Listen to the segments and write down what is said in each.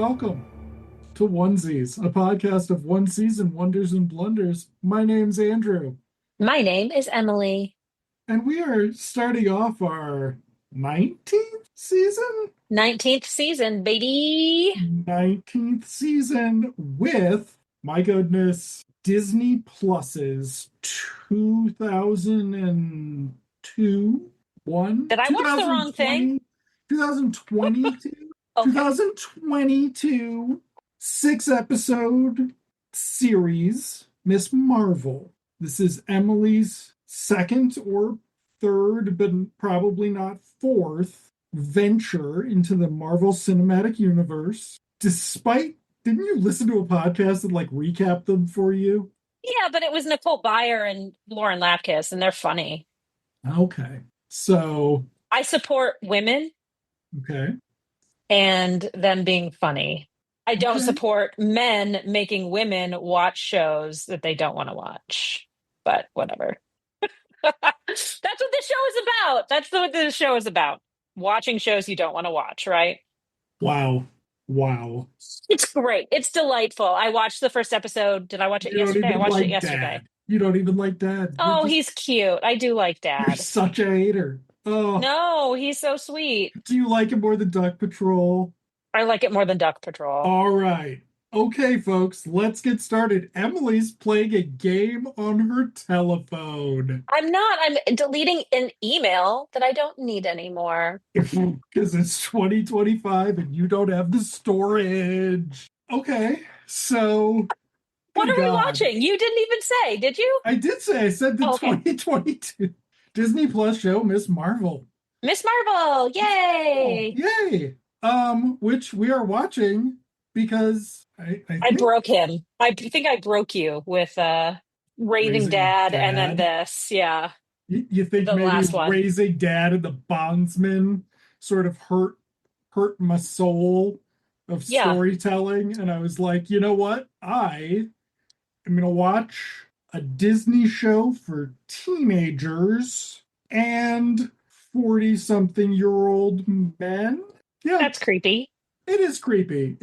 welcome to Onesies, a podcast of one season wonders and blunders. My name's Andrew, My name is Emily. and we are starting off our 19th season? 19th season, baby. 19th season with, my goodness, Disney Plus's 2002, 1, Did I watch the wrong thing? 2020, 2022, Okay. 2022 6-episode series, Miss Marvel. This is Emily's second or third, but probably not fourth, venture into the Marvel Cinematic Universe. Didn't you listen to a podcast that recapped them for you? Yeah, but it was Nicole Byer and Lauren Lapkus, and they're funny. Okay. So, I support women okay. and them being funny. I don't Okay. support men making women watch shows that they don't want to watch. But whatever. That's what the show is about. That's what the show is about. Watching shows you don't want to watch, right? Wow. Wow. It's great. It's delightful. I watched the first episode. Did I watch it You don't yesterday? I even watched it like yesterday. Dad. You don't even like Dad. Oh, he's cute. I do like You're Dad. such a hater. Oh, No, he's so sweet. do you like him more than Duck Patrol? I like it more than Duck Patrol. All right. Okay, folks, let's get started. Emily's playing a game on her telephone I'm not. I'm deleting an email that I don't need anymore. because it's 2025 and you don't have the storage. Okay, so What good are we God. watching? You didn't even say, did you? I said the Oh, okay. 2022 Disney Plus show, Miss Marvel. Miss Marvel. Oh, Yay. yay. Which we are watching because I I think broke him. I think I broke you with Raising Raising Dad and then Dad. this. Yeah. You think The maybe last one. Raising Dad and the Bondsman sort of hurt my soul of Yeah. storytelling, and I was like, you know what? I am gonna watch a Disney show for teenagers and 40-something-year-old men. Yeah, That's creepy. it is creepy.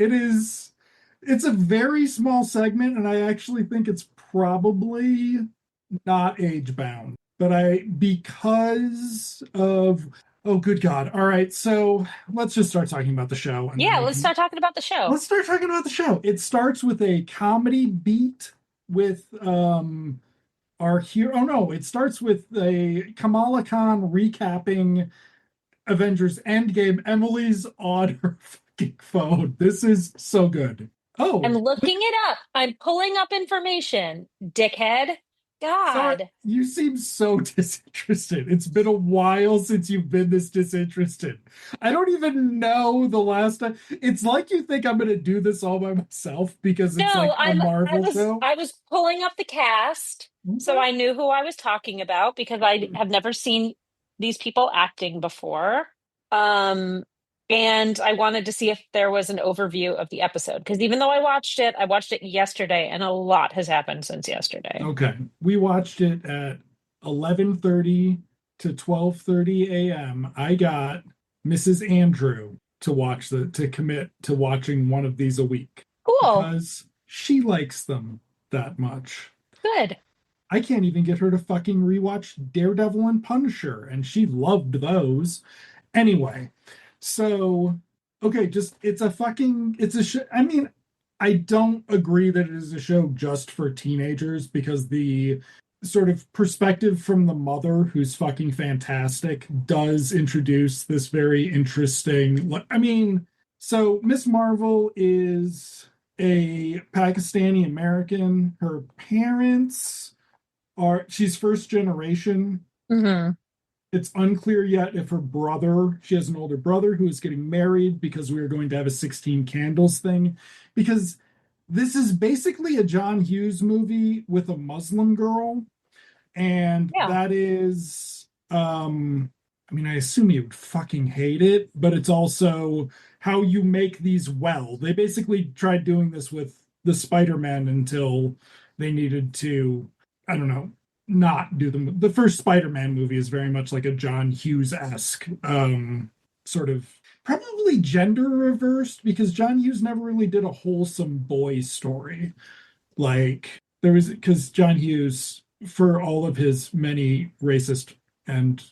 It's a very small segment, and I actually think it's probably not age bound. But because of, oh, good God. All right, so let's just start talking about the show, and then Yeah, we let's can start talking about the show. let's start talking about the show. It starts with a comedy beat with our hero. Oh no, it starts with a Kamala Khan recapping Avengers Endgame. Emily's on her fucking phone. This is so good. I'm Oh, looking it up. I'm pulling up information. Dickhead. sorry, God. you seem so disinterested. It's been a while since you've been this disinterested. I don't even know the last time. It's like you think I'm going to do this all by myself because it's No, like a I Marvel was show. I was pulling up the cast so Okay. I knew who I was talking about because I have never seen these people acting before. Um and I wanted to see if there was an overview of the episode because even though I watched it yesterday and a lot has happened since yesterday. Okay. We watched it at 11:30 to 12:30 a.m. I got Mrs. Andrew to commit to watching one of these a week Cool. because she likes them that much. Good. I can't even get her to fucking rewatch Daredevil and Punisher, and she loved those. Anyway, so okay, just it's a show. I mean, I don't agree that it is a show just for teenagers because the sort of perspective from the mother, who's fucking fantastic, does introduce this very interesting. I mean, so Miss Marvel is a Pakistani American. Her parents she's first generation. Hmm. It's unclear yet if she has an older brother who is getting married because we are going to have a 16 candles thing. Because this is basically a John Hughes movie with a Muslim girl. And Yeah. that is, I mean, I assume you would fucking hate it, but it's also how you make these well. They basically tried doing this with the Spider-Man until they needed to, I don't know, not do them. The first Spider-Man movie is very much like a John Hughes-esque sort of probably gender reversed because John Hughes never really did a wholesome boy story. Like there was because John Hughes, for all of his many racist and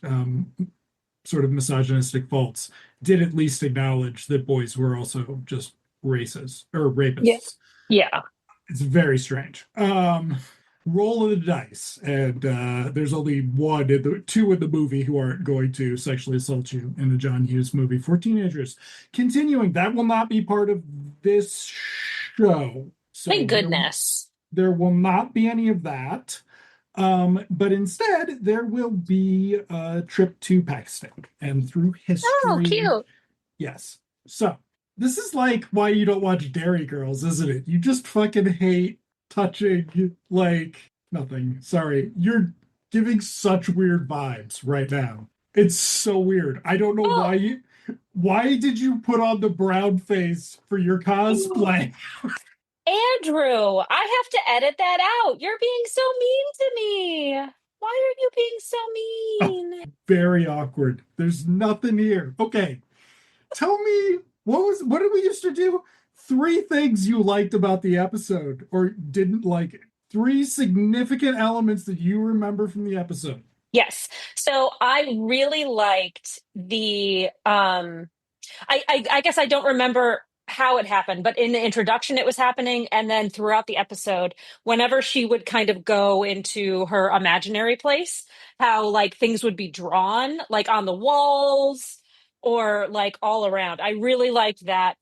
sort of misogynistic faults, did at least acknowledge that boys were also just racist or Yeah. rapists. Yeah. It's very strange. Roll of the dice, and there's only two in the movie who aren't going to sexually assault you in the John Hughes movie for teenagers. Continuing, that will not be part of this show, so Thank goodness. there will not be any of that. But instead, there will be a trip to Pakistan and through Oh, history. cute. Yes. So this is like why you don't watch Dairy Girls, isn't it? You just fucking hate touching like nothing. Sorry. You're giving such weird vibes right now. It's so weird. I don't know Oh, why did you put on the brown face for your cosplay? Andrew, I have to edit that out. You're being so mean to me. Why are you being so Oh, mean? very awkward. There's nothing here. Okay. Tell me what did we used to do? Three things you liked about the episode or didn't like it. Three significant elements that you remember from the episode. Yes. So I really liked the I guess I don't remember how it happened, but in the introduction it was happening, and then throughout the episode, whenever she would kind of go into her imaginary place, how like things would be drawn like on the walls or like all around. I really liked that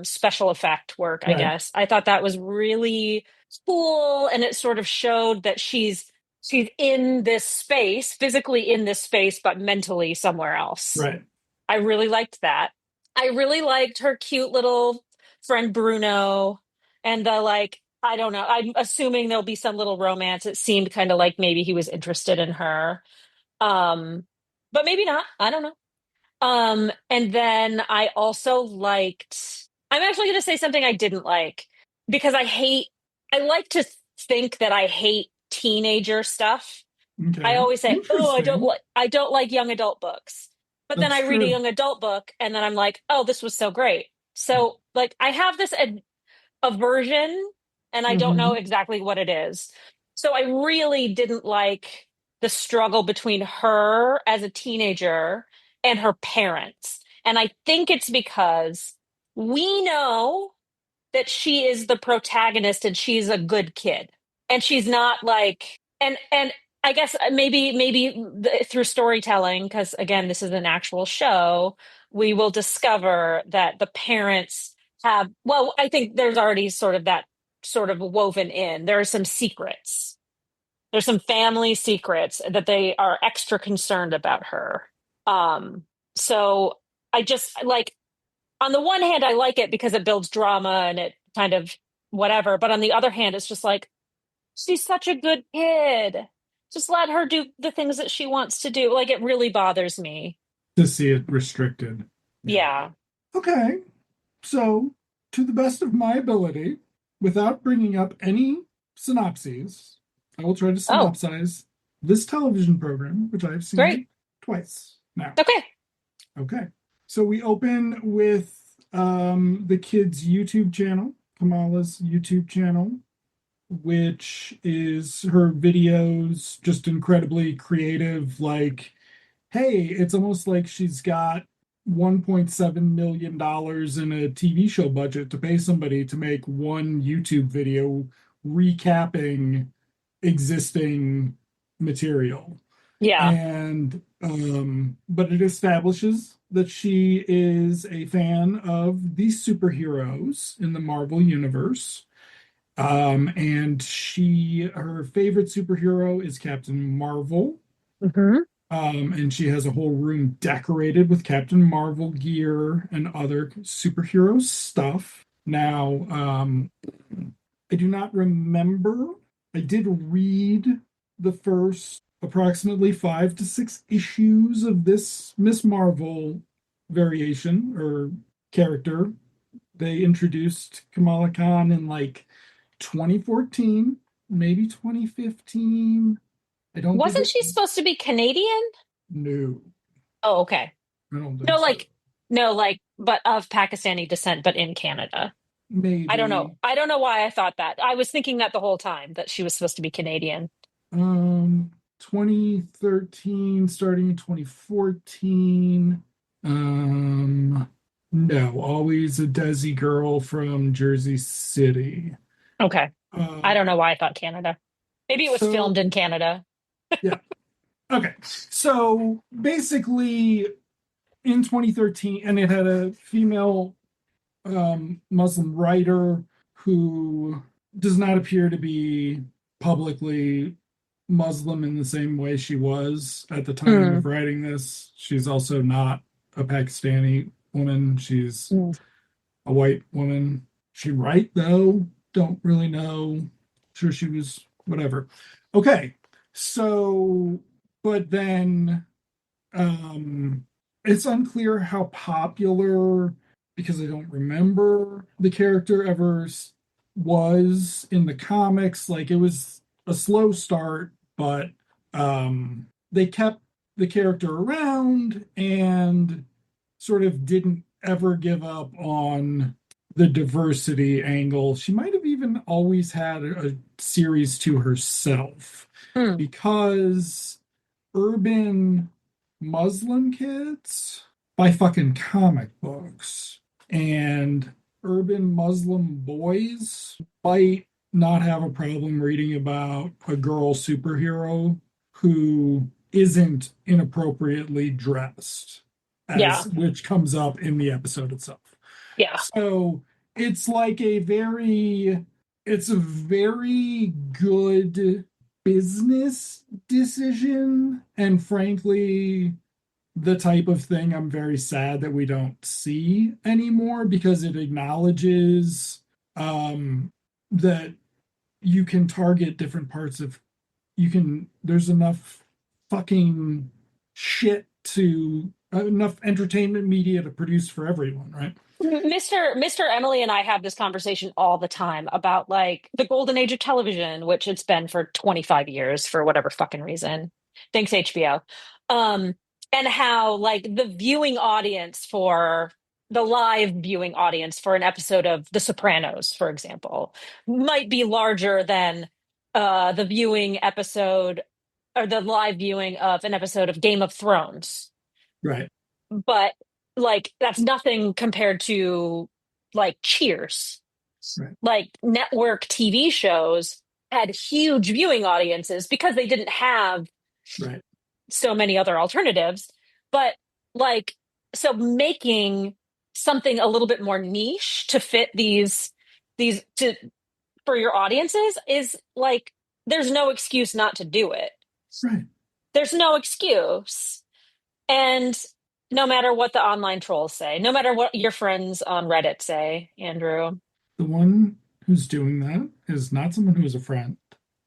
special effect work, I Right, guess. I thought that was really cool, and it sort of showed that she's in this space, physically in this space, but mentally somewhere else. right. I really liked that. I really liked her cute little friend Bruno and the like, I don't know. I'm assuming there'll be some little romance. It seemed kind of like maybe he was interested in her. Um, but maybe not. I don't know. And then I also liked, I'm actually going to say something I didn't like because I like to think that I hate teenager stuff. I Okay. always say, "Oh, Interesting. I don't like young adult books." But then That's I read a true. young adult book and then I'm like, "Oh, this was so great." So, like I have this aversion and I don't know Hmm. exactly what it is. So I really didn't like the struggle between her as a teenager and her parents. And I think it's because we know that she is the protagonist and she's a good kid and she's not like and I guess through storytelling, because again this is an actual show, we will discover that the parents have, well, I think there's already sort of that sort of woven in, there are some secrets, there's some family secrets that they are extra concerned about her. So I just like, on the one hand, I like it because it builds drama and it kind of whatever. But on the other hand, it's just like, she's such a good kid. Just let her do the things that she wants to do. Like, it really bothers me. To see it restricted. Yeah. Yeah. Okay. So, to the best of my ability, without bringing up any synopses, I will try to Oh, synopsize this television program, which I've great. seen twice now. Okay. Okay. So we open with the kid's YouTube channel, Kamala's YouTube channel, which is her videos just incredibly creative. Like, hey, it's almost like she's got $1.7 million in a TV show budget to pay somebody to make one YouTube video recapping existing material. Yeah. And but it establishes that she is a fan of these superheroes in the Marvel universe. And her favorite superhero is Captain Marvel. Hmm. And she has a whole room decorated with Captain Marvel gear and other superhero stuff. Now, I do not remember. I did read the first approximately 5 to 6 issues of this Miss Marvel variation or character. They introduced Kamala Khan in like 2014, maybe 2015. I don't think Wasn't it, she supposed to be Canadian? no, Oh, okay. I don't think No, so. like, no, like but of Pakistani descent, but in Canada. I don't know. Maybe. I don't know why I thought that. I was thinking that the whole time that she was supposed to be Canadian. 2013, starting in 2014. No, always a Desi girl from Jersey City. Okay. I Uh, don't know why I thought Canada. Maybe it was filmed so in Canada. yeah, okay. So basically, in 2013, and it had a female Muslim writer who does not appear to be publicly Muslim in the same way she was at the time Mm, of writing this. She's also not a Pakistani woman. She's mm. a white woman. She right though? Don't really know. Sure, she was whatever. Okay, so but then um, it's unclear how popular, because I don't remember the character ever was in the comics. Like it was a slow start, but they kept the character around and sort of didn't ever give up on the diversity angle. She might have even always had a series to herself Mm. because urban Muslim kids buy fucking comic books, and urban Muslim boys might not have a problem reading about a girl superhero who isn't inappropriately dressed, Yeah. as which comes up in the episode itself. Yeah. So it's like it's a very good business decision. And frankly, the type of thing I'm very sad that we don't see anymore because it acknowledges that you can target different parts of there's enough fucking shit to enough entertainment media to produce for everyone, right? Mr. Emily and I have this conversation all the time about like the golden age of television, which it's been for 25 years for whatever fucking reason. Thanks HBO. Um, and how like the live viewing audience for an episode of The Sopranos, for example, might be larger than the viewing episode or the live viewing of an episode of Game of Thrones, Right, but like that's nothing compared to like Cheers. right, Like network TV shows had huge viewing audiences because they didn't have right, so many other alternatives. But like, so making something a little bit more niche to fit these to for your audiences is like there's no excuse not to do it. right. There's no excuse. And no matter what the online trolls say, no matter what your friends on Reddit say, Andrew. The one who's doing that is not someone who is a friend,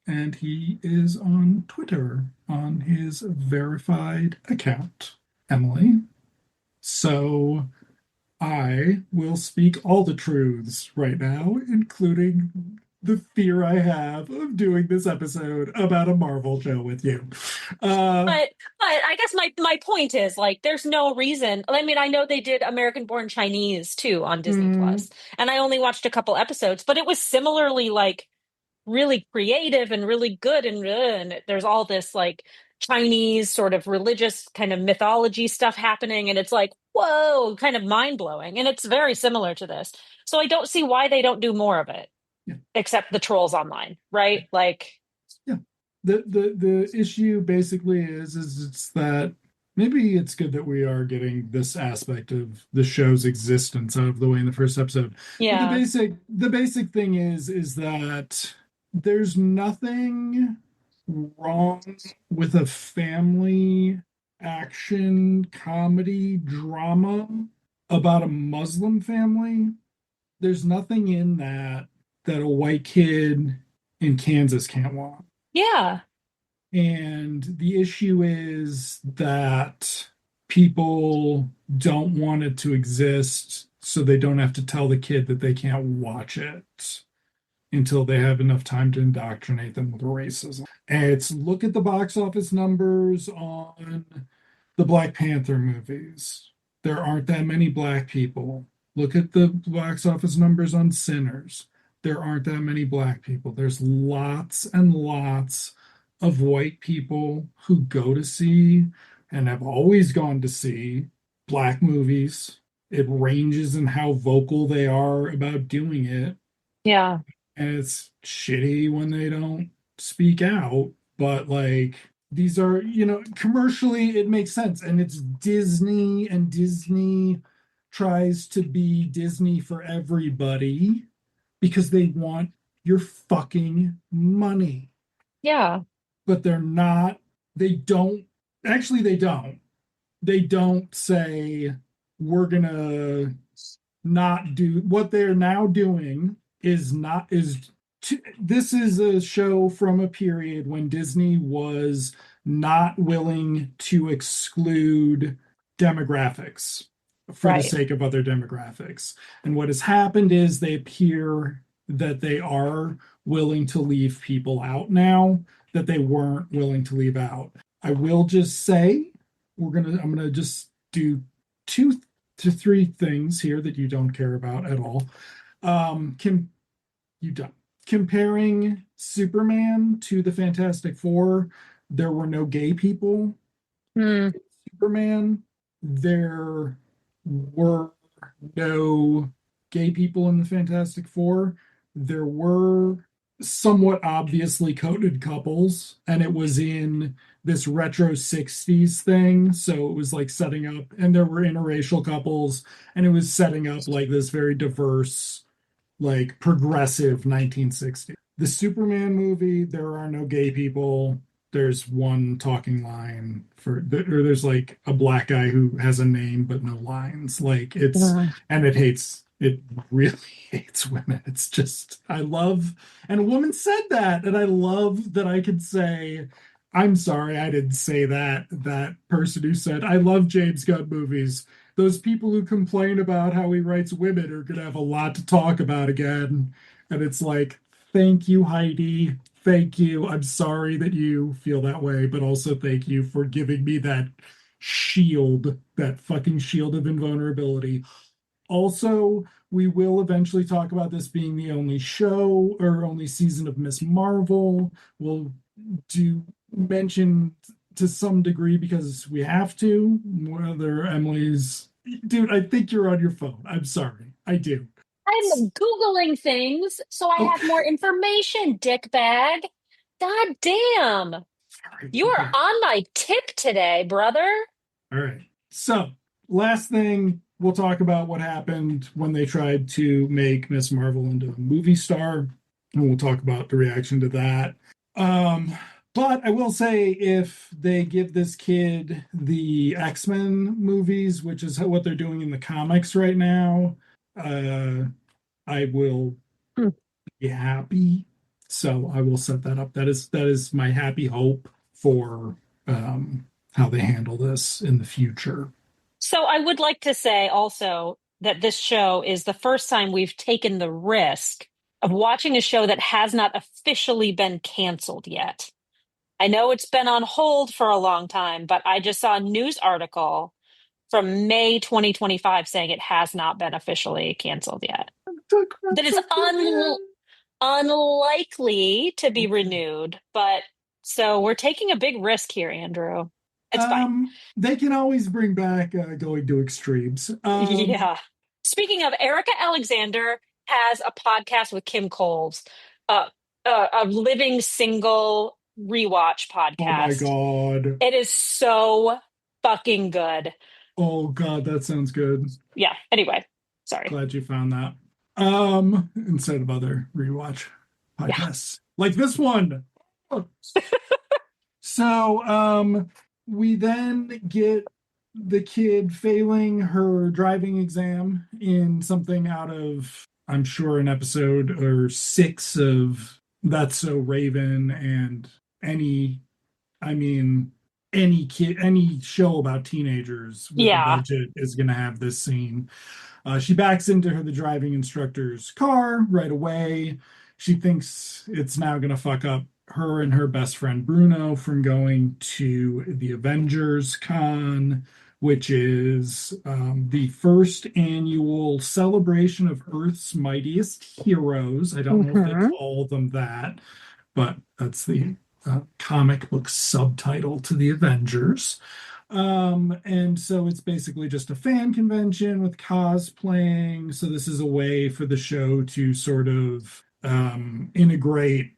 and he is on Twitter on his verified account, Emily. So I will speak all the truths right now, including the fear I have of doing this episode about a Marvel show with you. Uh, But I guess my point is like there's no reason. I mean, I know they did American Born Chinese too on Disney mm, Plus, and I only watched a couple episodes, but it was similarly like really creative and really good and there's all this like Chinese sort of religious kind of mythology stuff happening and it's like whoa kind of mind-blowing and it's very similar to this, so I don't see why they don't do more of it yeah, except the trolls online, right? Like yeah. The issue basically is it's that maybe it's good that we are getting this aspect of the show's existence out of the way in the first episode. But yeah, the basic thing is that there's nothing wrong with a family action comedy drama about a Muslim family. There's nothing in that a white kid in Kansas can't watch. yeah. And the issue is that people don't want it to exist, so they don't have to tell the kid that they can't watch it until they have enough time to indoctrinate them with racism. And it's look at the box office numbers on the Black Panther movies. There aren't that many black people. Look at the box office numbers on Sinners. There aren't that many black people. There's lots and lots of white people who go to see and have always gone to see black movies. It ranges in how vocal they are about doing it. Yeah. And it's shitty when they don't speak out, but like these are, commercially it makes sense. And it's Disney, and Disney tries to be Disney for everybody because they want your fucking money. Yeah. But they're not, they don't, actually, they don't. They don't say, we're gonna not do what they're now doing is not is this is a show from a period when Disney was not willing to exclude demographics for the Right. sake of other demographics. And what has happened is they appear that they are willing to leave people out now that they weren't willing to leave out. I will just say I'm gonna just do two to three things here that you don't care about at all. Can you don't comparing Superman to the Fantastic Four? There were no gay people. Hmm. Superman, there were no gay people in the Fantastic Four. There were somewhat obviously coded couples, and it was in this retro 60s thing. So it was like setting up, and there were interracial couples, and it was setting up like this very diverse, like progressive 1960s. The Superman movie, there are no gay people. There's one talking line or there's like a black guy who has a name but no lines. Like Yeah. and it really hates women. It's just, I love, and a woman said that, and I love that I could say, I'm sorry, I didn't say that. That person who said, I love James Gunn movies. Those people who complain about how he writes women are going to have a lot to talk about again. And it's like, thank you, Heidi. Thank you. I'm sorry that you feel that way, but also thank you for giving me that shield, that fucking shield of invulnerability. Also, we will eventually talk about this being the only show or only season of Miss Marvel. We'll do mention to some degree because we have to, whether Emily's, dude, I think you're on your phone. I'm sorry. I do. I'm Googling things so I Oh, have more information, dickbag. God damn. sorry. You are Okay. on my tip today, brother. All right. So, last thing, we'll talk about what happened when they tried to make Miss Marvel into a movie star, and we'll talk about the reaction to that. Um, but I will say, if they give this kid the X-Men movies, which is what they're doing in the comics right now, uh, I will Hmm. be happy. So I will set that up. That is my happy hope for how they handle this in the future. So I would like to say also that this show is the first time we've taken the risk of watching a show that has not officially been canceled yet. I know it's been on hold for a long time, but I just saw a news article from May 2025 saying it has not been officially canceled yet. That is unlikely to be renewed, but so we're taking a big risk here, Andrew. It's fine. They can always bring back going to extremes. Yeah. Speaking of, Erica Alexander has a podcast with Kim Coles, uh, a living single rewatch Oh my podcast. God. It is so fucking good. Oh God, that sounds good. Yeah. Anyway, sorry. Glad you found that. Instead of other rewatch Yeah. podcasts like this one. So, we then get the kid failing her driving exam in something out of, I'm sure, an episode or six of That's So Raven, and any, I mean, any show about teenagers with a Yeah. budget is going to have this scene. She backs into the driving instructor's car right away. She thinks it's now going to fuck up her and her best friend Bruno from going to the Avengers con, which is the first annual celebration of Earth's mightiest heroes. I don't know if they Hmm. call them that, but that's the comic book subtitle to the Avengers. And so it's basically just a fan convention with cosplaying. So this is a way for the show to sort of integrate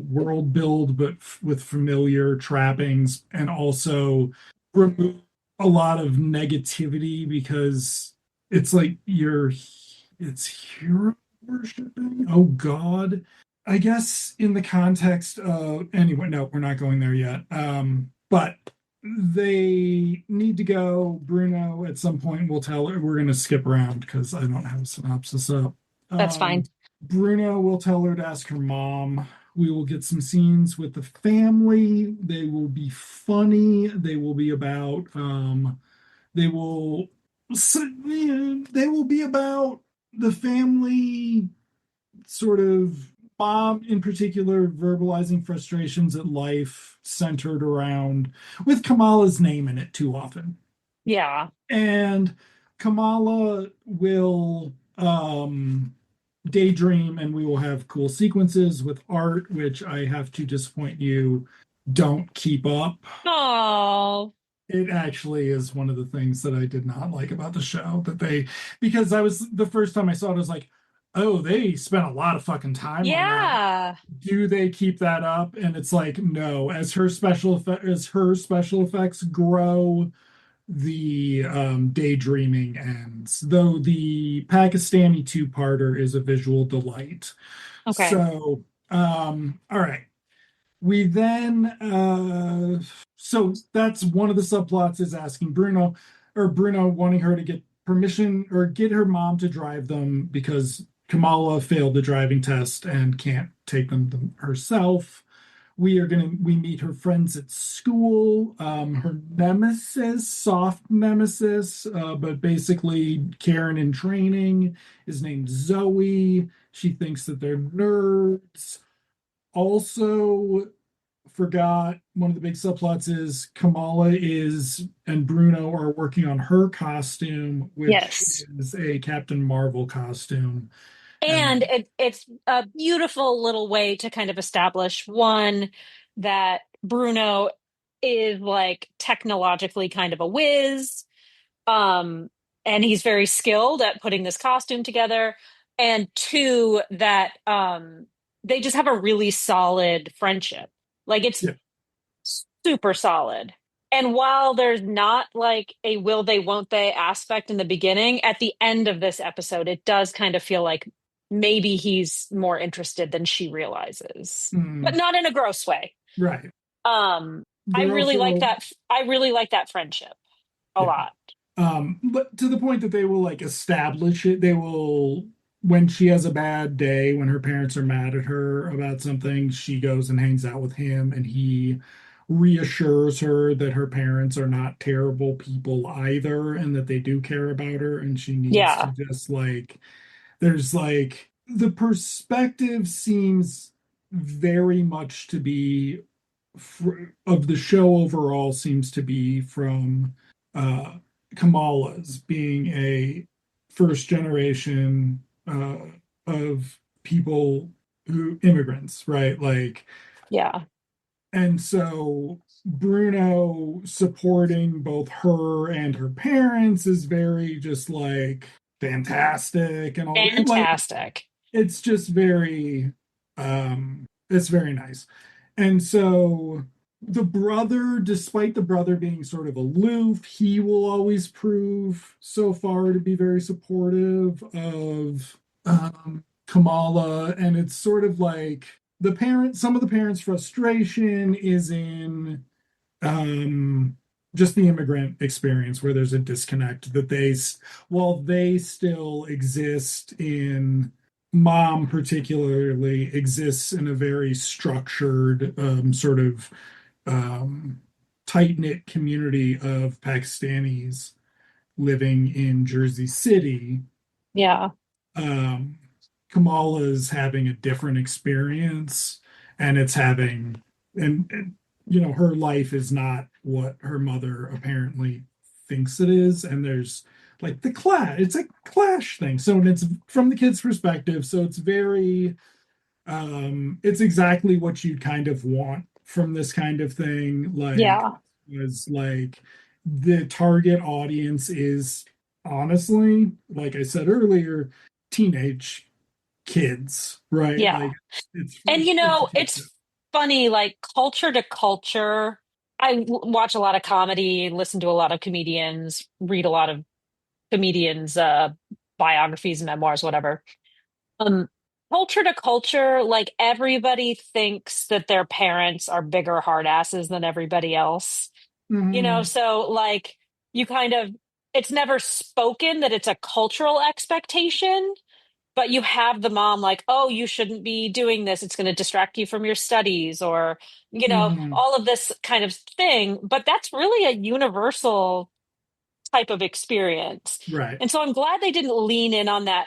world build, but with familiar trappings, and also remove a lot of negativity because it's like it's hero worshiping. Oh God. I guess in the context of anyway, no, we're not going there yet. But they need to go. Bruno at some point will tell her we're going to skip around because I don't have a synopsis up. That's fine. Bruno will tell her to ask her mom. We will get some scenes with the family. They will be funny. They will be about they will they will be about the family sort of mom in particular verbalizing frustrations at life centered around with Kamala's name in it too often. Yeah. And Kamala will daydream and we will have cool sequences with art, which I have to disappoint you, don't keep up. Oh, It actually is one of the things that I did not like about the show that because I was the first time I saw it, I was like, oh, they spent a lot of fucking time on that. yeah. Do they keep that up? And it's like, no, as her special effects grow, the daydreaming ends. Though the Pakistani two-parter is a visual delight. Okay. So, all right. We then so that's one of the subplots is asking Bruno or Bruno wanting her to get permission or get her mom to drive them because Kamala failed the driving test and can't take them herself. We meet her friends at school, her nemesis, soft nemesis, but basically Karen in training is named Zoe. She thinks that they're nerds. Also, forgot one of the big subplots is Kamala is and Bruno are working on her costume, which Yes. is a Captain Marvel costume. And And it's a beautiful little way to kind of establish one that Bruno is like technologically kind of a whiz. Um, and he's very skilled at putting this costume together. And two, that they just have a really solid friendship. Like it's yeah, super solid. And while there's not like a will they, won't they aspect in the beginning, at the end of this episode, it does kind of feel like maybe he's more interested than she realizes, but mm, not in a gross way. right. Um, I They're really like also that. I really like that friendship a yeah. lot. But to the point that they will like establish it, they will when she has a bad day, when her parents are mad at her about something, she goes and hangs out with him and he reassures her that her parents are not terrible people either and that they do care about her and she needs to Yeah. just like there's like the perspective seems very much to be of the show overall seems to be from uh, Kamala's being a first generation of people who immigrants, right? Like, Yeah. and so Bruno supporting both her and her parents is very just like fantastic and all like Fantastic. it's just very it's very nice. And so the brother, despite the brother being sort of aloof, he will always prove so far to be very supportive of Kamala. And it's sort of like some of the parents' frustration is in um, just the immigrant experience where there's a disconnect that while they still exist in mom particularly exists in a very structured sort of um, tight-knit community of Pakistanis living in Jersey City. Yeah. um, Kamala's having a different experience, and it's having, and her life is not what her mother apparently thinks it is. And there's like the clash, it's a clash thing. So, and it's from the kid's perspective. So it's very, it's exactly what you kind of want from this kind of thing. Like, Yeah. was like the target audience is honestly, like I said earlier, teenage kids, right? Yeah. Like And it's a kid show. it's funny, like culture to culture. Watch a lot of comedy, listen to a lot of comedians, read a lot of comedians' biographies, memoirs, whatever. Um, Culture to culture, like everybody thinks that their parents are bigger hard asses than everybody else. Mhm. So like you kind of, it's never spoken that it's a cultural expectation, but you have the mom like, oh, you shouldn't be doing this. It's going to distract you from your studies, or, Mhm. all of this kind of thing. But that's really a universal type of experience. Right. And so I'm glad they didn't lean in on that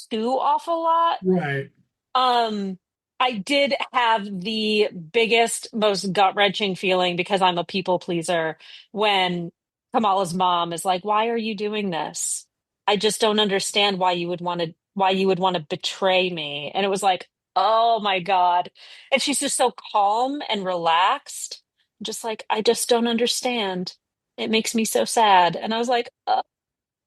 too awful lot. Right. Um, I did have the biggest, most gut-wrenching feeling because I'm a people pleaser when Kamala's mom is like, "Why are you doing this? I just don't understand why you would want to betray me." And it was like, "Oh my God." And she's just so calm and relaxed, just like, "I just don't understand. It makes me so sad." And I was like,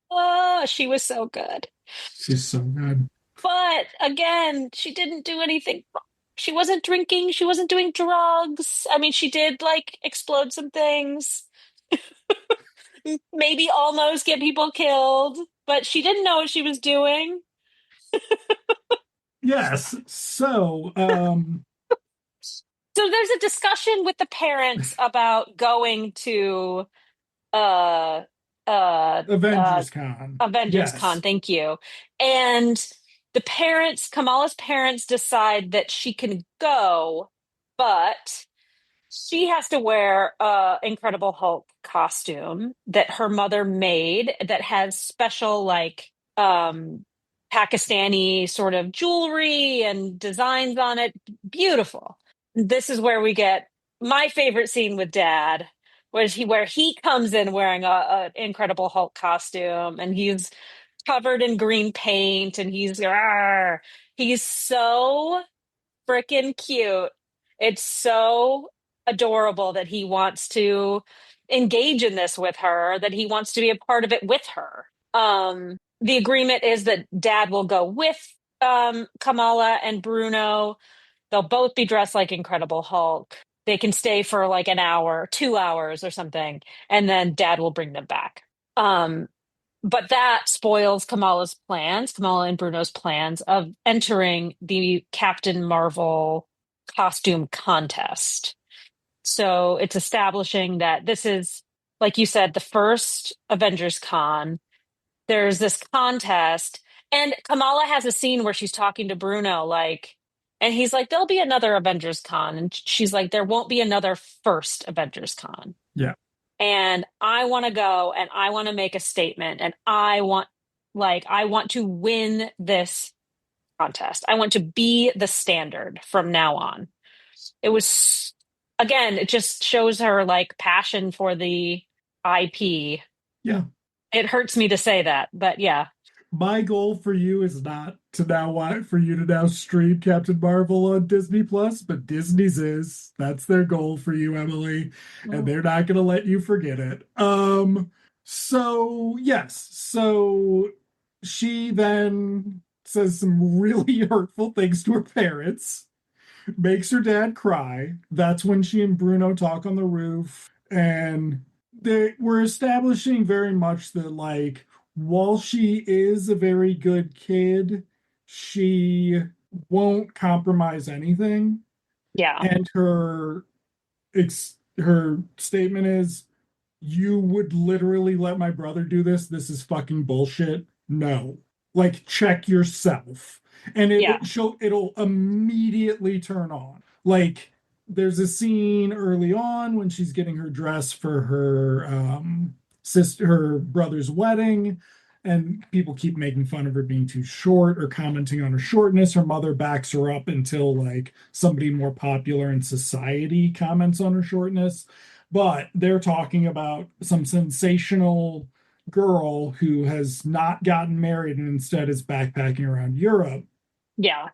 "Oh, she was so good." She's so good. But again, she didn't do anything wrong. She wasn't drinking, she wasn't doing drugs. I mean, she did like explode some things, maybe almost get people killed, but she didn't know what she was doing. Yes. So, So there's a discussion with the parents about going to uh uh uh Avengers Con. Avengers Con, Yes. thank you. And Kamala's parents decide that she can go, but she has to wear a Incredible Hulk costume that her mother made that has special like Pakistani sort of jewelry and designs on it. Beautiful. This is where we get my favorite scene with Dad, where he comes in wearing a Incredible Hulk costume and he's covered in green paint and he's so freaking cute. It's so adorable that he wants to engage in this with her, that he wants to be a part of it with her. The agreement is that Dad will go with Kamala and Bruno. They'll both be dressed like Incredible Hulk. They can stay for like an hour, 2 hours or something, and then Dad will bring them back. Um, but that spoils Kamala and Bruno's plans of entering the Captain Marvel costume contest. So it's establishing that this is, like you said, the first Avengers Con. There's this contest, and Kamala has a scene where she's talking to Bruno, like, and he's like, there'll be another Avengers Con. And she's like, there won't be another first Avengers Con. Yeah. And I want to go and I want to make a statement and I want to win this contest. I want to be the standard from now on. It was again, it just shows her like passion for the IP. Yeah. It hurts me to say that, but yeah. My goal for you is not to now want for you to now stream Captain Marvel on Disney Plus, but Disney's is. That's their goal for you, Emily, and Mm. they're not going to let you forget it. So yes, so she then says some really hurtful things to her parents, makes her dad cry. That's when she and Bruno talk on the roof, and they were establishing very much that like while she is a very good kid, she won't compromise anything. Yeah. And her statement is, "You would literally let my brother do this? This is fucking bullshit. No, like check yourself." And Yeah. it'll immediately turn on. Like there's a scene early on when she's getting her dress for her her brother's wedding, and people keep making fun of her being too short or commenting on her shortness. Her mother backs her up until like somebody more popular in society comments on her shortness. but they're talking about some sensational girl who has not gotten married and instead is backpacking around Europe. Yeah.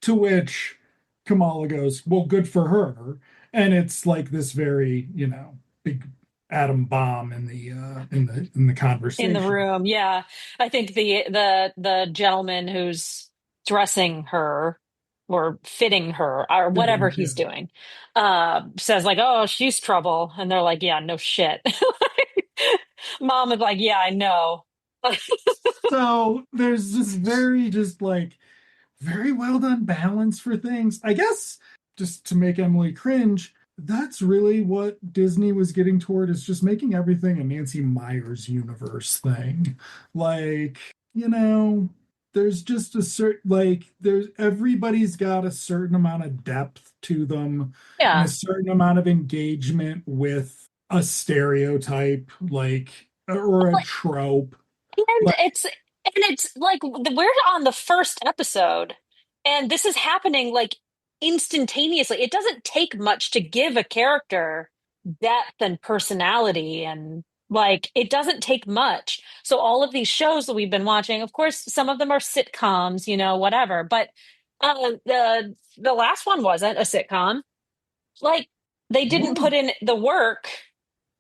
To which Kamala goes, "Well, good for her." And it's like this very, big atom bomb in the In the conversation. room. Yeah. I think the gentleman who's dressing her or fitting her or whatever Fitting, he's yeah. doing says like, "Oh, she's trouble." And they're like, "Yeah, no shit." Mom is like, "Yeah, I know." So there's this very just like very well done balance for things. I guess just to make Emily cringe, that's really what Disney was getting toward, is just making everything a Nancy Myers universe thing. Like, you know, there's just a certain there's everybody's got a certain amount of depth to them and a Yeah. certain amount of engagement with a stereotype, or a trope. And Like, it's like we're on the first episode, and this is happening like instantaneously. It doesn't take much to give a character depth and personality, and like it doesn't take much. So all of these shows that we've been watching, of course, some of them are sitcoms, whatever. But the last one wasn't a sitcom. Like they didn't no, put in the work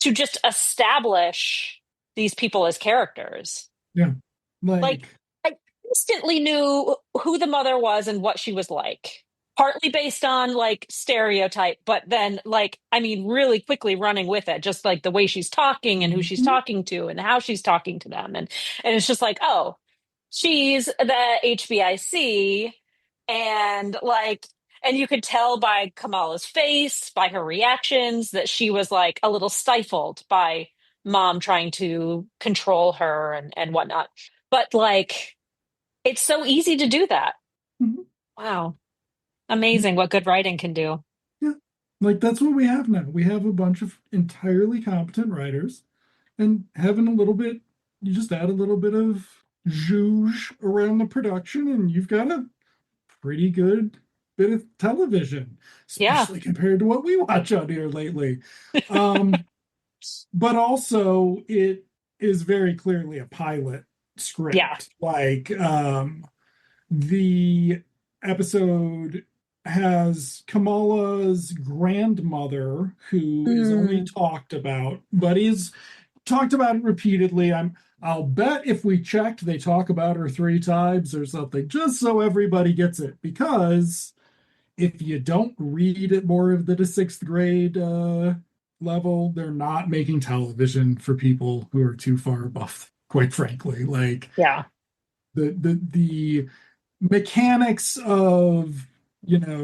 to just establish these people as characters. yeah, Like, like, I instantly knew who the mother was and what she was like. Partly based on like stereotype, but then like, I mean, really quickly running with it, just like the way she's talking and who she's mhm, talking to and how she's talking to them. And it's just like, oh, she's the HBIC. And like, and you could tell by Kamala's face, by her reactions, that she was like a little stifled by mom trying to control her and whatnot. But like, it's so easy to do that. mhm. Wow. Amazing what good writing can do. Yeah, like that's what we have now. We have a bunch of entirely competent writers, and having a little bit, you just add a little bit of zhuzh around the production, and you've got a pretty good bit of television, Yeah. especially compared to what we watch out here lately. Um, but also, it is very clearly a pilot Yeah. script. The episode has Kamala's grandmother, who is only Mm. talked about, but is talked about it repeatedly. I'll bet if we checked, they talk about her 3 times or something, just so everybody gets it. Because if you don't read at more of the sixth grade level, they're not making television for people who are too far above, quite frankly. Like Yeah. the mechanics of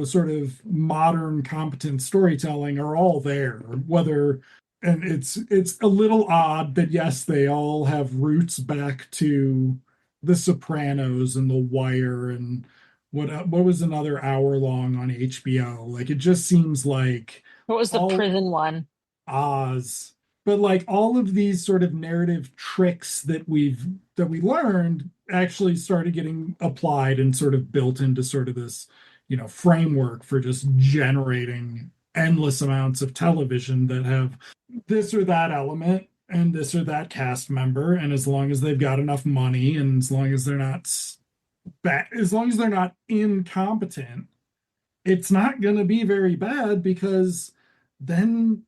sort of modern competent storytelling are all there, whether and it's a little odd that yes, they all have roots back to the Sopranos and The Wire, and what was another hour long on HBO. Like, it just seems like What was the all prison one? Oz. But like all of these sort of narrative tricks that we learned actually started getting applied and sort of built into sort of this, framework for just generating endless amounts of television that have this or that element and this or that cast member. And as long as they've got enough money, and as long as they're not as long as they're not incompetent, it's not going to be very bad, because then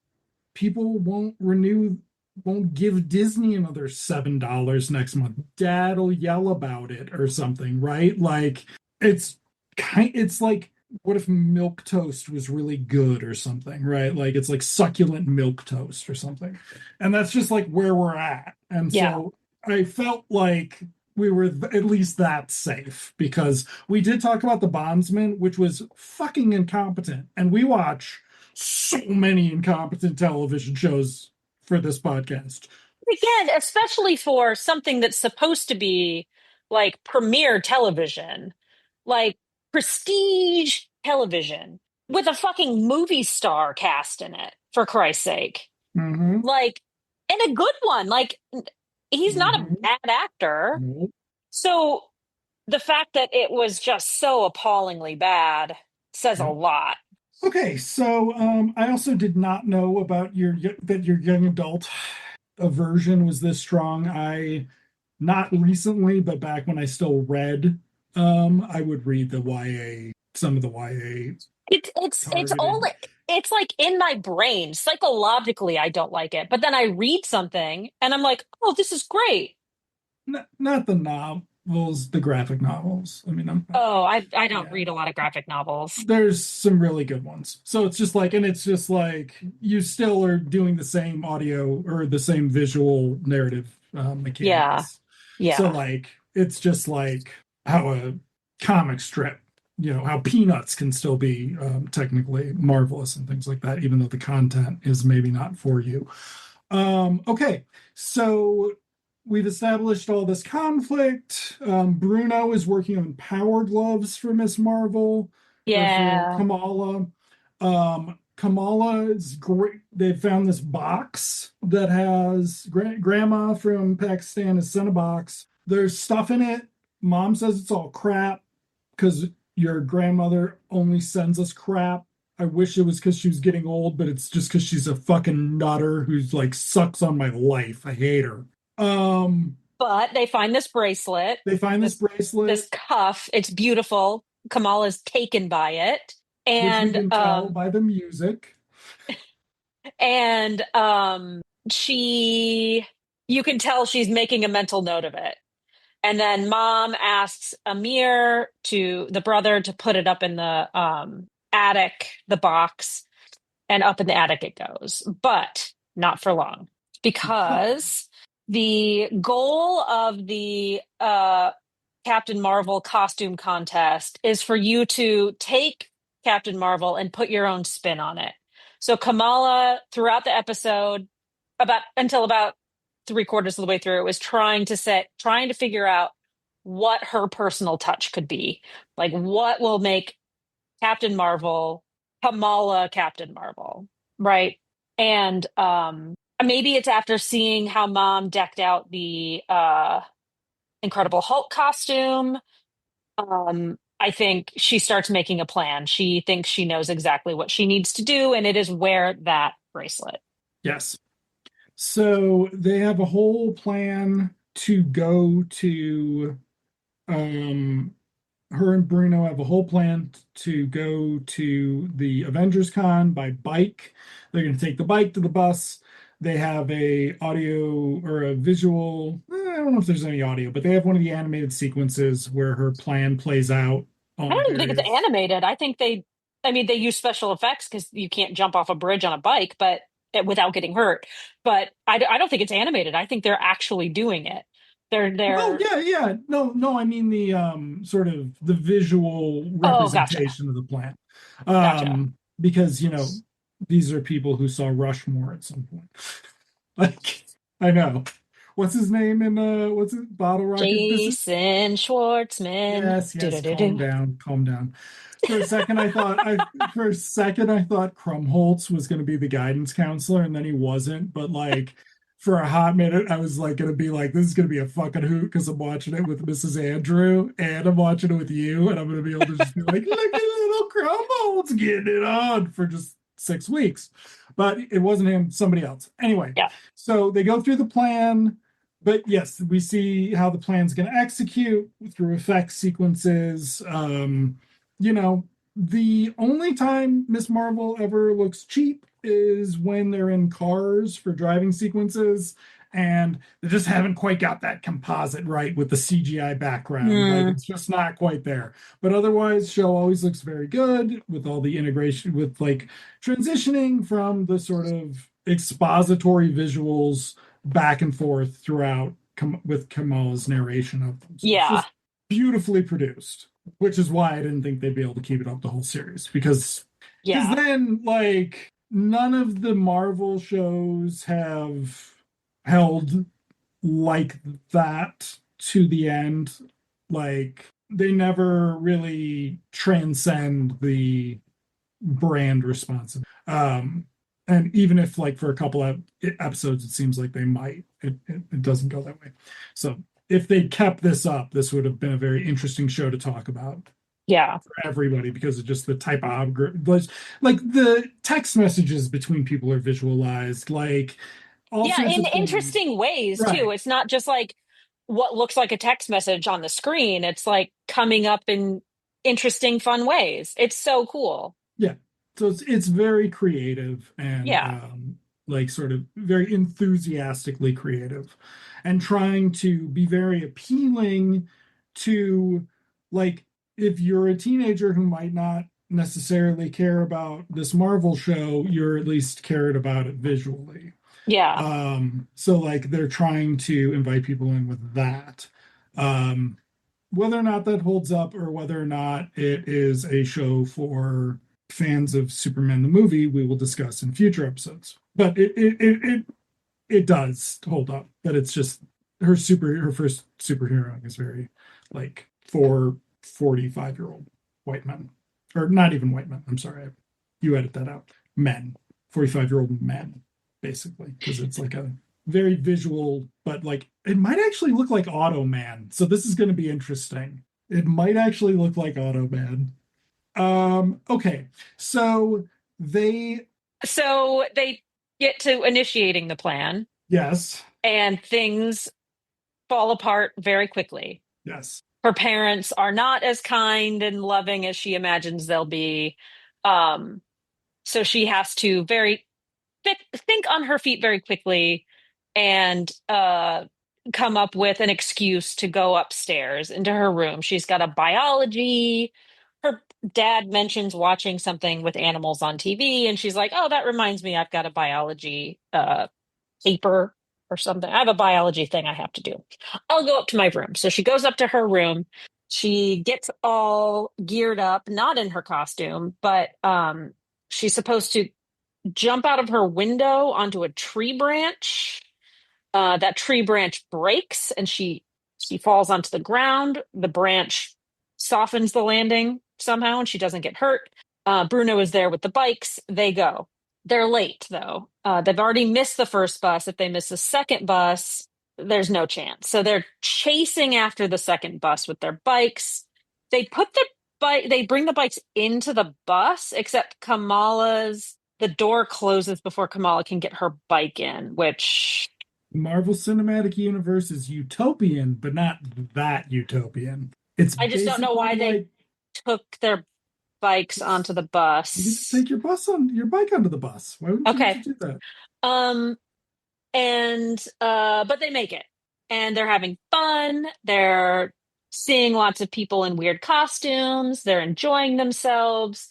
people won't give Disney another $7 next month. Dad'll yell about it or something, right? Like, it's like, what if milk toast was really good or something, right? Like, it's like succulent milk toast or something. And that's just like where we're at. And Yeah. so I felt like we were at least that safe, because we did talk about The Bondsman, which was fucking incompetent. And we watch so many incompetent television shows for this podcast. Again, especially for something that's supposed to be like premier television, like prestige television with a fucking movie star cast in it, for Christ's sake. Mm-hmm. Like, and a good one. Like, he's not a Mm-hmm. bad actor. Nope. So the fact that it was just so appallingly bad says a Yep. lot. Okay, so I also did not know about that your young adult aversion was this strong. I not recently, but back when I still read, I would read the YA, some of the YA It's only targeted. it's like in my brain. Psychologically, I don't like it. But then I read something and I'm like, oh, this is great. Not the novels, the graphic novels. I mean, Oh, I don't yeah, read a lot of graphic novels. there's some really good ones. So it's just like, and it's just like you still are doing the same audio or the same visual narrative Yeah. mechanics. So Yeah. like, it's just like how a comic strip, how Peanuts can still be technically marvelous and things like that, even though the content is maybe not for you. Okay, so we've established all this conflict. Bruno is working on power gloves for Miss Marvel or for Yeah. Kamala. Kamala is great. They found this box that has grandma from Pakistan has sent a box. There's stuff in it. Mom says it's all crap because your grandmother only sends us crap. I wish it was because she was getting old, but it's just because she's a fucking nutter who's like sucks on my life. I hate her. Um, But they find this bracelet, they find this this bracelet, cuff. It's beautiful. Kamala's taken by it. which we And can tell by the music. and she you can tell she's making a mental note of it. And then mom asks Amir to the brother to put it up in the attic, the box, and up in the attic it goes. But not for long Because because the goal of the Captain Marvel costume contest is for you to take Captain Marvel and put your own spin on it. So Kamala, throughout the episode, about until about three-quarters of the way through, was trying to figure out what her personal touch could be. Like what will make Captain Marvel, Kamala Captain Marvel, right? And maybe it's after seeing how mom decked out the Incredible Hulk costume. I think she starts making a plan. She thinks she knows exactly what she needs to do, and it is wear that bracelet. yes, so they have a whole plan to go to um her and Bruno have a whole plan to go to the Avengers Con by bike. They're going to take the bike to the bus. They have a audio or a visual. I don't know if there's any audio, but they have one of the animated sequences where her plan plays out I on don't even think it's various. animated. I mean, they use special effects because you can't jump off a bridge on a bike, but without getting hurt. But I don't think it's animated. I think they're actually doing it. Oh They're. yeah, yeah. No, no. I mean the sort of the visual Oh, gotcha, representation of the plan, gotcha. because these are people who saw Rushmore at some point. Like, I know. What's his name in what's it? Bottle Rocket? This is Jason Schwartzman. yes, Do yes, do do calm do. down, calm down. For a second I thought I for a second I thought Krumholtz was gonna be the guidance counselor, and then he wasn't. But like for a hot minute, I was like gonna be like, this is gonna be a fucking hoot because I'm watching it with Mrs. Andrew and I'm watching it with you, and I'm gonna be able to just be like, look at little Krumholtz getting it on for just 6 weeks. But it wasn't him, somebody else. Anyway, Yeah, so they go through the plan, but yes, we see how the plan's going to execute through effect sequences. The only time Miss Marvel ever looks cheap is when they're in cars for driving sequences, and they just haven't quite got that composite right with the CGI background. Like Hmm. it's just not quite there. But otherwise, show always looks very good with all the integration with like transitioning from the sort of expository visuals back and forth throughout with Kamala's narration of them. So it's Yeah, just beautifully produced, which is why I didn't think they'd be able to keep it up the whole series because yeah, then like none of the Marvel shows have held like that to the end. Like they never really transcend the brand responsibility. And even if like for a couple of episodes, it seems like they might, it doesn't go that way. So if they kept this up, this would have been a very interesting show to talk about. Yeah. for everybody because of just the like the text messages between people are visualized, like all Yeah, sorts in of things. interesting ways too. Right. It's not just like what looks like a text message on the screen. It's like coming up in interesting, fun ways. It's so cool. Yeah. So it's very creative and Yeah. like sort of very enthusiastically creative and trying to be very appealing to like if you're a teenager who might not necessarily care about this Marvel show, you're at least cared about it visually. Yeah. So like they're trying to invite people in with that. Um, whether or not that holds up or whether or not it is a show for fans of Superman the movie, we will discuss in future episodes. But it does hold up. But it's just her first superhero is very like for 45-year-old white men. Or not even white men. I'm sorry. You edit that out. Men. 45-year-old men, basically. Because it's like a very visual, but like it might actually look like Automan. So this is going to be interesting. It might actually look like Automan. Okay. So they So they get to initiating the plan yes, and things fall apart very quickly. yes. Her parents are not as kind and loving as she imagines they'll be. Um, so she has to think on her feet very quickly and come up with an excuse to go upstairs into her room. She's got a biology. Her dad mentions watching something with animals on TV, and she's like, "Oh, that reminds me, I've got a biology paper or something. I have a biology thing I have to do. I'll go up to my room." So she goes up to her room. She gets all geared up, not in her costume, but she's supposed to jump out of her window onto a tree branch. That tree branch breaks and she falls onto the ground. The branch softens the landing somehow and she doesn't get hurt. Bruno is there with the bikes. They go. They're late though. They've already missed the first bus. If they miss the second bus, there's no chance. So they're chasing after the second bus with their bikes. They put the they bring the bikes into the bus, except the door closes before Kamala can get her bike in, which Marvel Cinematic Universe is utopian, but not that utopian. It's I just don't know basically why they like took their bikes onto the you can just bus. take your bike onto the bus. Why wouldn't you Okay. just do that? Um and but they make it. And they're having fun. They're seeing lots of people in weird costumes. They're enjoying themselves.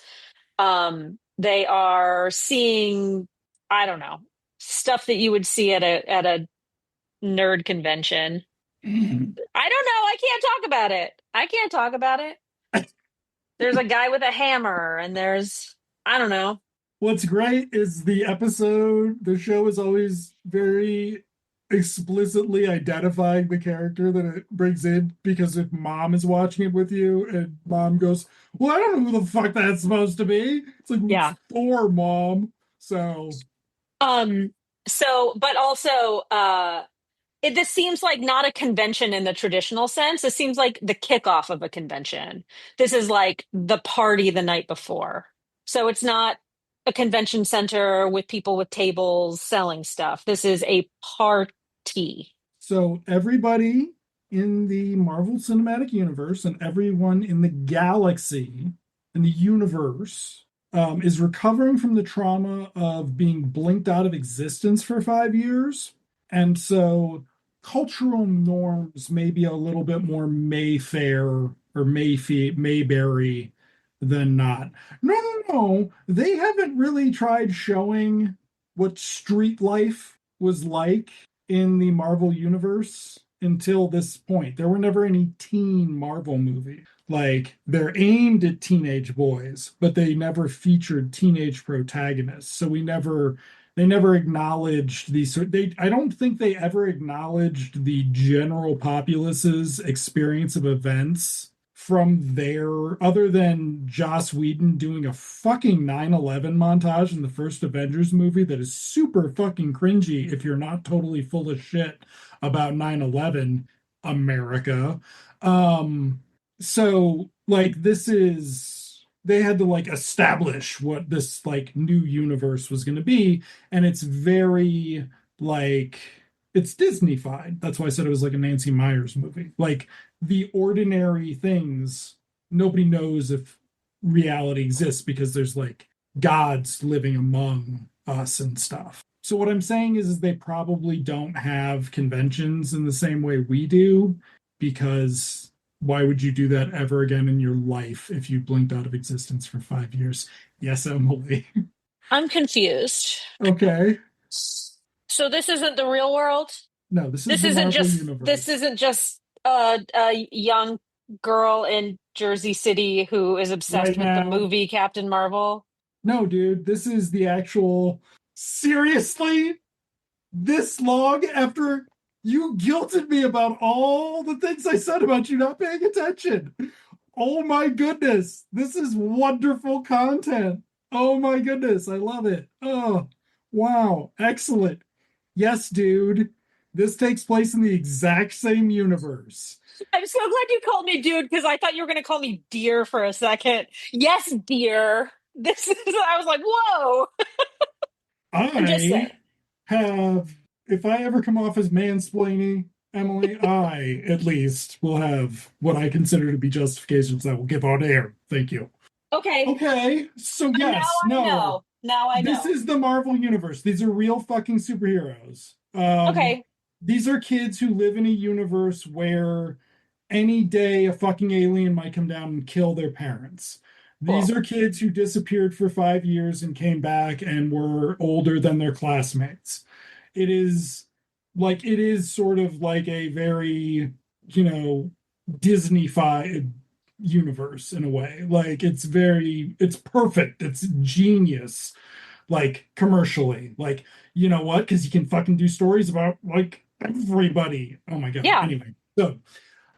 They are seeing, I don't know, stuff that you would see at a nerd convention. I don't know. I can't talk about it. I can't talk about it. There's a guy with a hammer, and there's, I don't know. What's great is the show is always very explicitly identifying the character that it brings in because if mom is watching it with you and mom goes, well, I don't know who the fuck that's supposed to be. It's like, it's Yeah. Thor, mom. So, Um, but also, this seems like not a convention in the traditional sense. It seems like the kickoff of a convention. This is like the party the night before. So it's not a convention center with people with tables selling stuff. This is a party. so everybody in the Marvel Cinematic Universe and everyone in the galaxy, in the universe, is recovering from the trauma of being blinked out of existence for 5 years. And so cultural norms may be a little bit more Mayfair or Mayberry than not. No, no, no. They haven't really tried showing what street life was like in the Marvel universe until this point. There were never any teen Marvel movies. Like they're aimed at teenage boys, but they never featured teenage protagonists. So they never acknowledged I don't think they ever acknowledged the general populace's experience of events from there, other than Joss Whedon doing a fucking 9/11 montage in the first Avengers movie that is super fucking cringy if you're not totally full of shit about 9/11 America. Um, so like this is they had to like establish what this like new universe was going to be, and it's very like it's Disney-fied. That's why I said it was like a Nancy Meyers movie. Like the ordinary things, nobody knows if reality exists because there's like gods living among us and stuff. So what I'm saying is they probably don't have conventions in the same way we do, because why would you do that ever again in your life if you blinked out of existence for 5 years? Yes, Emily. I'm confused. Okay. So this isn't the real world? No, this is This the isn't Marvel just this Universe. isn't just a young girl in Jersey City who is obsessed Right with the now, movie Captain Marvel. no, dude, this is the actual. Seriously? This long after you guilted me about all the things I said about you not paying attention. Oh my goodness. This is wonderful content. Oh my goodness. I love it. Oh, wow. Excellent. Yes, dude. This takes place in the exact same universe. I'm so glad you called me dude because I thought you were going to call me dear for a second. Yes, dear. This is, I was like, whoa. I'm just I saying. have, if I ever come off as mansplaining, Emily, I at least will have what I consider to be justifications that will give on air. Thank you. Okay. Okay, so Now yes, I no, know. Now I this know. is the Marvel Universe. These are real fucking superheroes. Okay. These are kids who live in a universe where any day a fucking alien might come down and kill their parents. These Cool. are kids who disappeared for 5 years and came back and were older than their classmates. It is sort of like a very, you know, Disney-fied universe in a way. Like it's perfect. It's genius, like commercially. Like, you know what? Because you can fucking do stories about like everybody. Oh my God. Yeah. Anyway,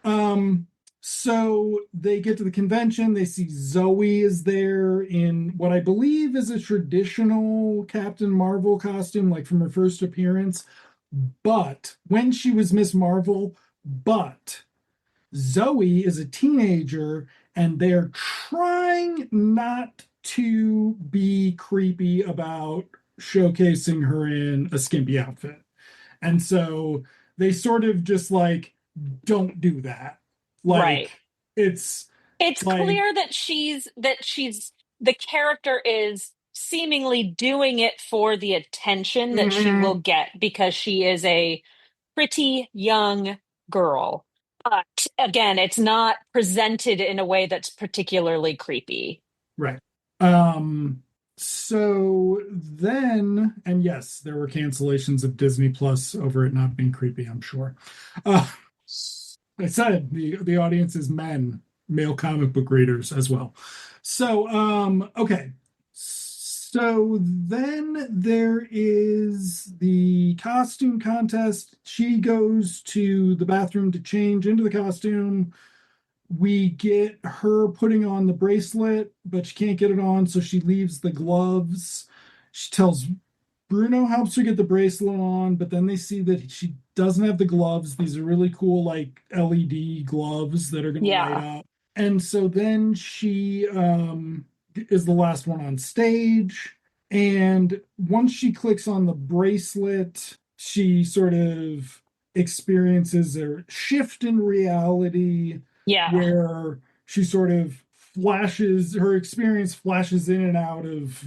um, so they get to the convention. They see Zoe is there in what I believe is a traditional Captain Marvel costume, like from her first appearance. But when she was Miss Marvel, but Zoe is a teenager and they're trying not to be creepy about showcasing her in a skimpy outfit. And so they sort of just like don't do that. Right. Like it's It's like clear that she's the character is seemingly doing it for the attention that she will mhm, get because she is a pretty young girl. But again, it's not presented in a way that's particularly creepy. right. So then, and yes, there were cancellations of Disney Plus over it not being creepy, I'm sure. Uh, I said the audience is men, male comic book readers as well. So, okay. So then there is the costume contest. She goes to the bathroom to change into the costume. We get her putting on the bracelet, but she can't get it on, so she leaves the gloves. She tells Bruno helps her get the bracelet on, but then they see that she doesn't have the gloves. These are really cool, like LED gloves that are going to light Yeah. up. And so then she is the last one on stage. And once she clicks on the bracelet, she sort of experiences a shift in reality Yeah. where she sort of flashes, her experience flashes in and out of,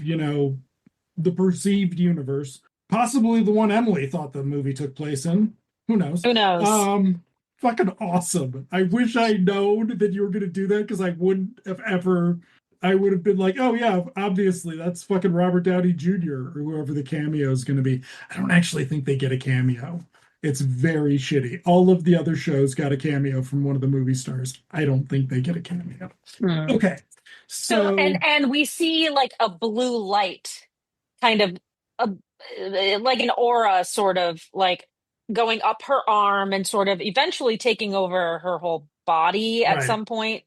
the perceived universe, possibly the one Emily thought the movie took place in. Who knows? Who knows? Fucking awesome. I wish I'd known that you were gonna do that because I wouldn't have ever. I would have been like, oh yeah, obviously that's fucking Robert Downey Jr. or whoever the cameo is gonna be. I don't actually think they get a cameo. It's very shitty. All of the other shows got a cameo from one of the movie stars. I don't think they get a cameo. Hmm. Okay, So and so and we see like a blue light kind of like an aura sort of like going up her arm and sort of eventually taking over her whole body at right, some point.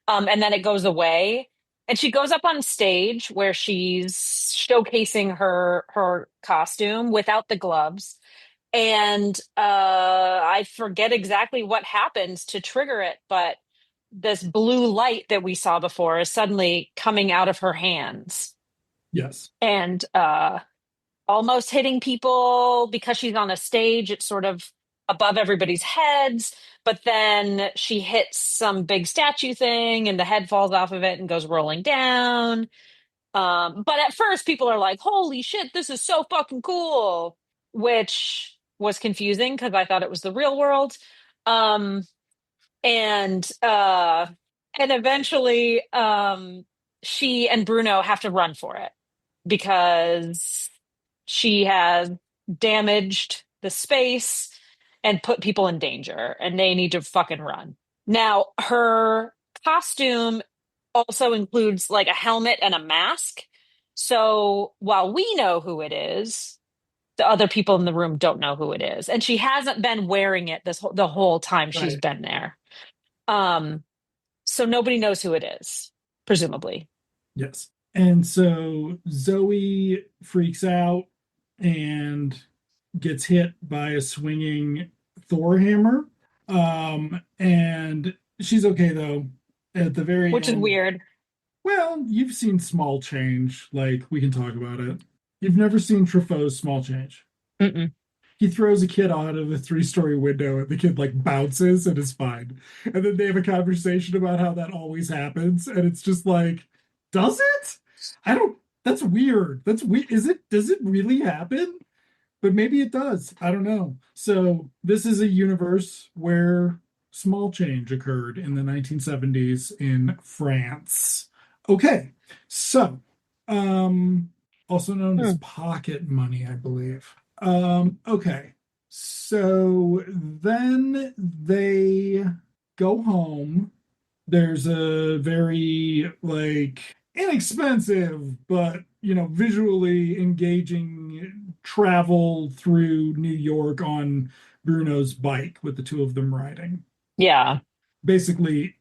And then it goes away. And she goes up on stage where she's showcasing her costume without the gloves. And I forget exactly what happens to trigger it, but this blue light that we saw before is suddenly coming out of her hands Yes. and almost hitting people because she's on a stage. It's sort of above everybody's heads, but then she hits some big statue thing and the head falls off of it and goes rolling down. But at first, people are like, holy shit, this is so fucking cool, which was confusing because I thought it was the real world. Um, and and eventually she and Bruno have to run for it because she has damaged the space and put people in danger and they need to fucking run. Now, her costume also includes like a helmet and a mask. So while we know who it is, the other people in the room don't know who it is. And she hasn't been wearing it the whole time she's Right. been there. Um, so nobody knows who it is, presumably. Yes. And so Zoe freaks out and gets hit by a swinging Thor hammer. And she's okay though. At the very Which is end, weird. well, you've seen Small Change. Like, we can talk about it. You've never seen Truffaut's Small Change. Mm-mm. He throws a kid out of a three-story window and the kid like bounces and is fine. And then they have a conversation about how that always happens. And it's just like, does it? I don't, that's weird. That's weird. Does it really happen? But maybe it does. I don't know. So this is a universe where small change occurred in the 1970s in France. Okay. So, um, also known as Hmm. pocket money, I believe. Okay. So then they go home. There's a very like inexpensive but visually engaging travel through New York on Bruno's bike with the two of them riding. Yeah. Basically,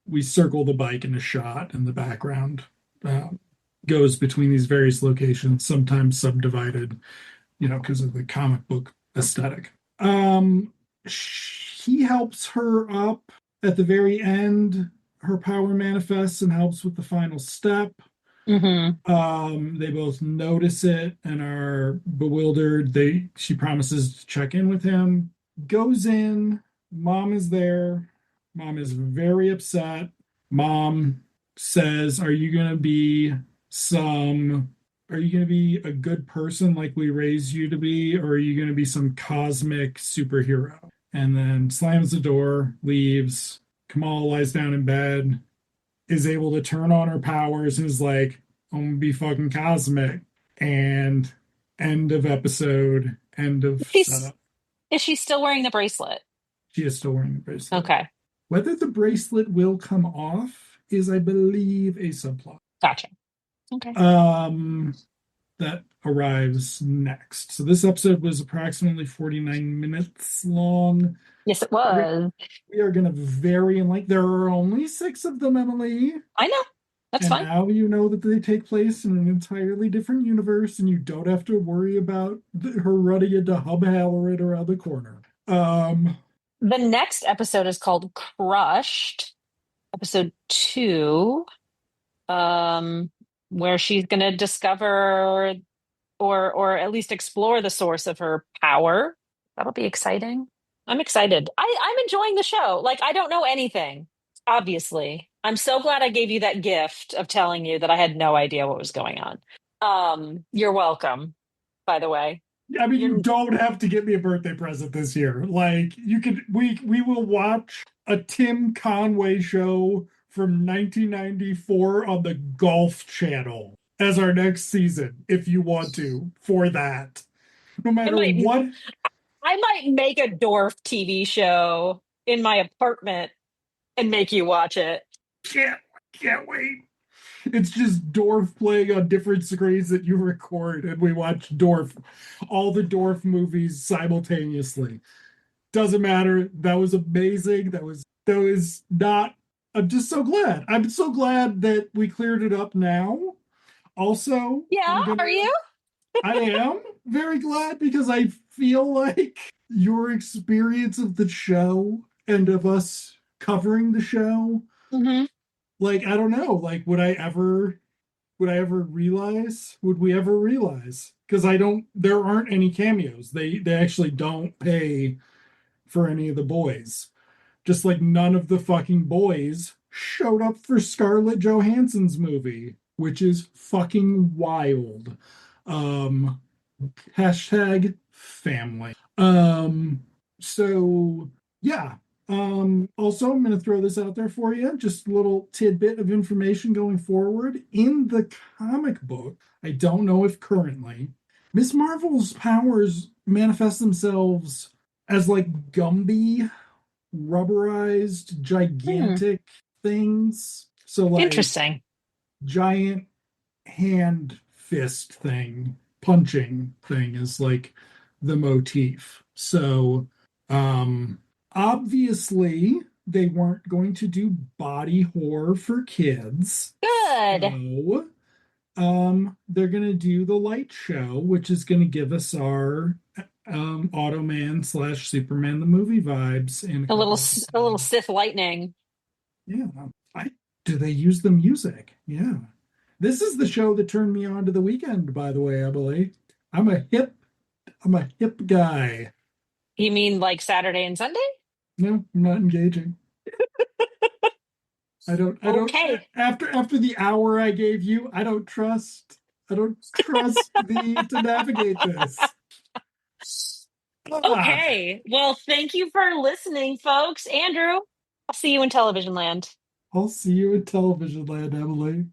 we circle the bike in a shot, and the background uh, goes between these various locations, sometimes subdivided, because of the comic book aesthetic. He helps her up at the very end. Her power manifests and helps with the final step. Hmm. They both notice it and are bewildered. She promises to check in with him, goes in, mom is there. Mom is very upset. Mom says, some are you gonna be a good person like we raised you to be, or are you gonna be some cosmic superhero? And then slams the door, leaves. Kamal lies down in bed, is able to turn on her powers and is like, I'm gonna be fucking cosmic. And end of episode, end of She's setup. is she still wearing the bracelet? She is still wearing the bracelet. Okay. Whether the bracelet will come off is, I believe, a subplot. Gotcha. Okay. Um, that arrives next. So this episode was approximately 49 minutes long. Yes, it We was. we are going to vary in length. There are only six of them, Emily. I know. That's And fine. now you know that they take place in an entirely different universe, and you don't have to worry about her running into Hub Halloran around the corner. The next episode is called Crushed, episode 2, um, where she's going to discover or at least explore the source of her power. That'll be exciting. I'm excited. I'm enjoying the show. Like, I don't know anything, obviously. I'm so glad I gave you that gift of telling you that I had no idea what was going on. You're welcome, by the way. I mean, you You're don't have to get me a birthday present this year. Like, you could, we will watch a Tim Conway show from 1994 on the Golf Channel as our next season, if you want to, for that. No I matter might what. I might make a dwarf TV show in my apartment and make you watch it. Can't can't wait. It's just Dorf playing on different screens that you record, and we watch all the Dorf movies simultaneously. Doesn't matter. That was amazing. That was not. I'm just so glad. I'm so glad that we cleared it up now. Also, Yeah, I'm gonna. are you? I am very glad because I feel like your experience of the show and of us covering the show Hmm. Like, I don't know. Like, would I ever realize? Would we ever realize? Because I don't. There aren't any cameos. They actually don't pay for any of the boys. Just like none of the fucking boys showed up for Scarlett Johansson's movie, which is fucking wild. Um, hashtag family. So yeah. Also, I'm going to throw this out there for you. Just a little tidbit of information going forward. In the comic book, I don't know if currently, Miss Marvel's powers manifest themselves as like Gumby rubberized Hmm. gigantic things. So like Interesting. giant hand fist thing, punching thing is like the motif. So obviously they weren't going to do body horror for kids. Good. So they're gonna do the light show, which is gonna give us our Automan slash Superman the movie vibes in a couple A little episodes. Sith lightning. Yeah. I do they use the music? Yeah. This is the show that turned me on to the weekend, by the way, Emily. I'm a hip, I'm a hip guy. You mean like Saturday and Sunday? No, I'm not engaging. I don't Okay. after the hour I gave you, I don't trust thee to navigate this. Ah, Okay. Well, thank you for listening, folks. Andrew, I'll see you in television land. I'll see you in television land, Emily.